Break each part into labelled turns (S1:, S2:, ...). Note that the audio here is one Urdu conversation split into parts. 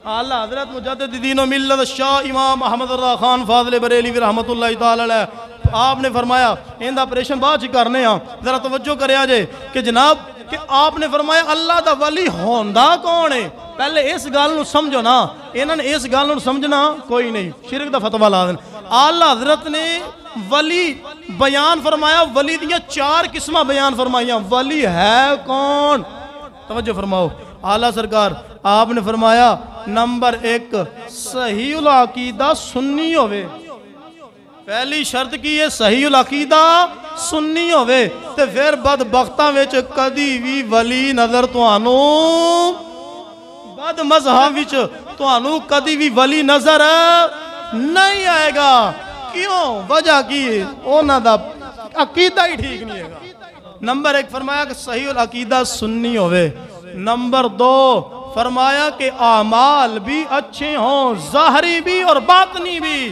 S1: اعلیٰ حضرت مجدد دین و ملت شاہ امام محمد رضا خان فاضل بریلی رحمت اللہ تعالی علیہ آپ نے فرمایا ان دا آپریشن بعد کرنے ہاں ذرا توجہ کرے آجے کہ جناب کہ آپ نے فرمایا اللہ دا ولی ہوندا کون ہے پہلے اس گل نو سمجھو نا انہاں نے اس گل نو سمجھنا کوئی نہیں شرک دا فتویٰ لا دین اعلیٰ حضرت نے ولی بیان فرمایا ولی دیاں 4 قسمہ بیان فرمائیاں ولی ہے کون توجہ فرماؤ اعلیٰ سرکار آپ نے فرمایا نمبر 1 صحیح العقیدہ سنی ہوئے پہلی شرط کی ہے صحیح العقیدہ سنی ہوئے تے پھر بدبختاں وچ کدی بھی ولی نظر توانوں بد مذہب وچ توانوں کدی بھی ولی نظر نہیں آئے گا کیوں وجہ کی انہاں دا عقیدہ ہی ٹھیک نہیں ہے نمبر 1 فرمایا کہ صحیح العقیدہ سنی ہوئے نمبر 2 فرمایا کہ اعمال بھی اچھے ہوں ظاہری بھی اور باطنی بھی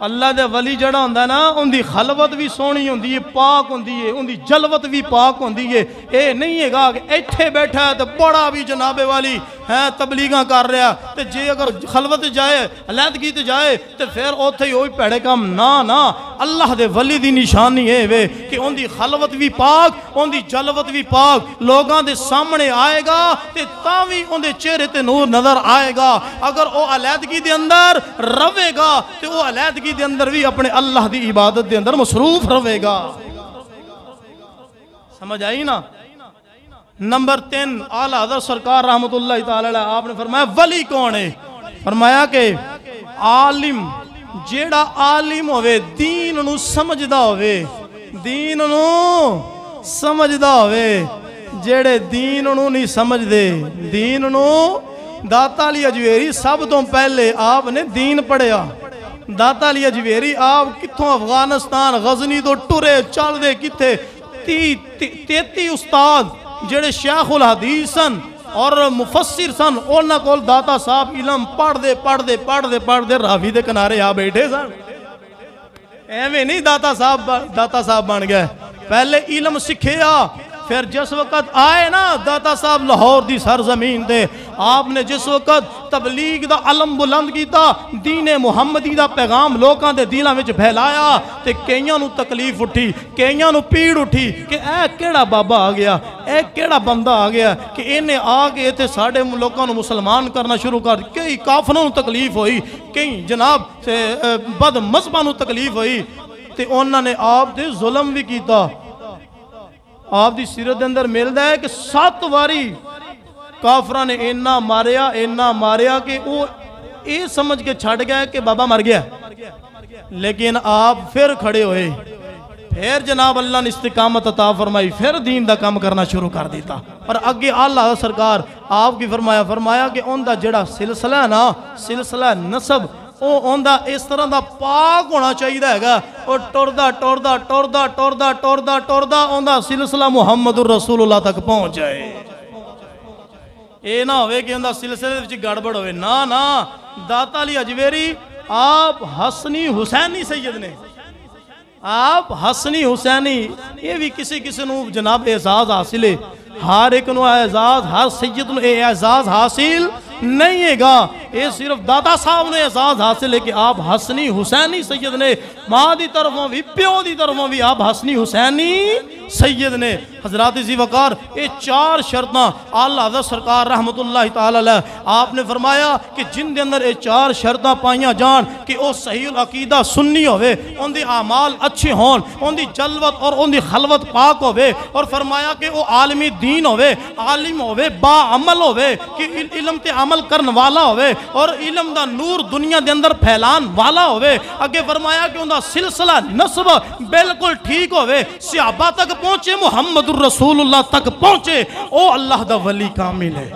S1: اللہ دے ولی جڑا ہوندہ ہے نا ان دی خلوت بھی سونی ہوندی ہے پاک ہوندی ہے ان دی جلوت بھی پاک ہوندی ہے اے نہیں ہے گا کہ ایتھے بیٹھا ہے تو بڑا بھی جناب والی ہے تبلیغاں کر رہا تے جے اگر خلوت جائے علیحدگی تے جائے تے پھر اوتھے ہوئی پیڑے کام نا اللہ دے ولی دی نشانی ہے وے کہ ان دی خلوت بھی پاک ان دی جلوت بھی پاک لوگاں دے سامنے آئے گا تے تاوی ان دے چہرے تے نور نظر آئے گا اگر او علیحدگی دے اندر روے گا تے او علیحدگی دے اندر بھی اپنے اللہ دی عبادت دے اندر مصروف روے گا سمجھ آئی نا نمبر 3 اعلیٰ حضرت سرکار رحمت اللہ تعالی علیہ آپ نے فرمایا ولی کون ہے فرمایا کہ عالم جیڑا عالم ہوئے دین نو سمجھدا ہوئے دین نو سمجھدا ہوئے جیڑے دین نو نہیں سمجھ دے دین نو داتا علی اجویری سب تو پہلے آپ نے دین پڑھیا داتا علی اجویری آپ کتھوں افغانستان غزنی تو ٹرے چل دے کتھے 33 استاد جڑے شیخ الحدیث سن اور مفسر سن اونا کول داتا صاحب علم پڑھ دے راوی دے کنارے آ بیٹھے سن ایویں نہیں داتا صاحب بن گئے پہلے علم سکھیا پھر جس وقت آئے نا داتا صاحب لاہور دی سرزمین دے آپ نے جس وقت تبلیغ دا علم بلند کیتا دین محمدی دا پیغام لوکاں دے دلاں وچ پھیلایا تے کئیاں نو تکلیف اٹھی کئیاں نو پیڑ اٹھی کہ اے کیڑا بابا آ گیا اے کیڑا بندہ آ گیا کہ انہیں آ کے تے ساڈے لوکاں نو مسلمان کرنا شروع کر کئی کافراں نو تکلیف ہوئی کئی جناب بد مذہباں نو تکلیف ہوئی تے انہاں نے آپ تے ظلم بھی کیتا آپ دی سیرت اندر ملدا ہے کہ 7 واری کافران نے اینا ماریا کہ وہ اے سمجھ کے چھڑ گئے کہ بابا مر گیا لیکن آپ پھر کھڑے ہوئے پھر جناب اللہ نے استقامت عطا فرمائی پھر دین دا کام کرنا شروع کر دیتا اور اگے اللہ سرکار آپ کی فرمایا کہ ان دا جڑا سلسلہ ہے نا سلسلہ نسب او اوندا اس طرح دا پاک ہونا چاہیے ہے گا اور ٹردا اوندا سلسلہ محمد الرسول اللہ تک پہنچ جائے اے نہ ہوئے کہ اوندا سلسلے وچ گڑبڑ ہوئے نا داتا علی اجویری آپ حسنی حسینی سید نے آپ حسنی حسینی یہ بھی کسی نو جناب اعزاز حاصل ہے ہر ایک نو اعزاز ہر سید نو اعزاز حاصل نہیں ہے گا یہ صرف داتا صاحب نے اعزاز حاصل ہے کہ آپ حسنی حسینی سید نے ماں دی طرفوں بھی پیو دی طرفوں بھی آپ حسنی حسینی سید نے حضرات ذی وقار یہ 4 شرطاں اعلیٰ حضرت سرکار رحمت اللہ تعالی علیہ آپ نے فرمایا کہ جن دے اندر یہ 4 شرطاں پائیاں جان کہ وہ صحیح العقیدہ سنی ہوئے ان دی اعمال اچھے ہون ان دی جلوت اور ان دی خلوت پاک ہوئے اور فرمایا کہ وہ عالمی دین ہوئے عالم ہوئے با عمل ہوئے کہ علم تے عمل کرن والا ہوئے اور علم دا نور دنیا دے اندر پھیلان والا ہوئے اگے فرمایا کہ ان دا سلسلہ نسب بالکل ٹھیک ہوئے صحابہ تک پہنچے محمد الرسول اللہ تک پہنچے او اللہ دا ولی کامل ہے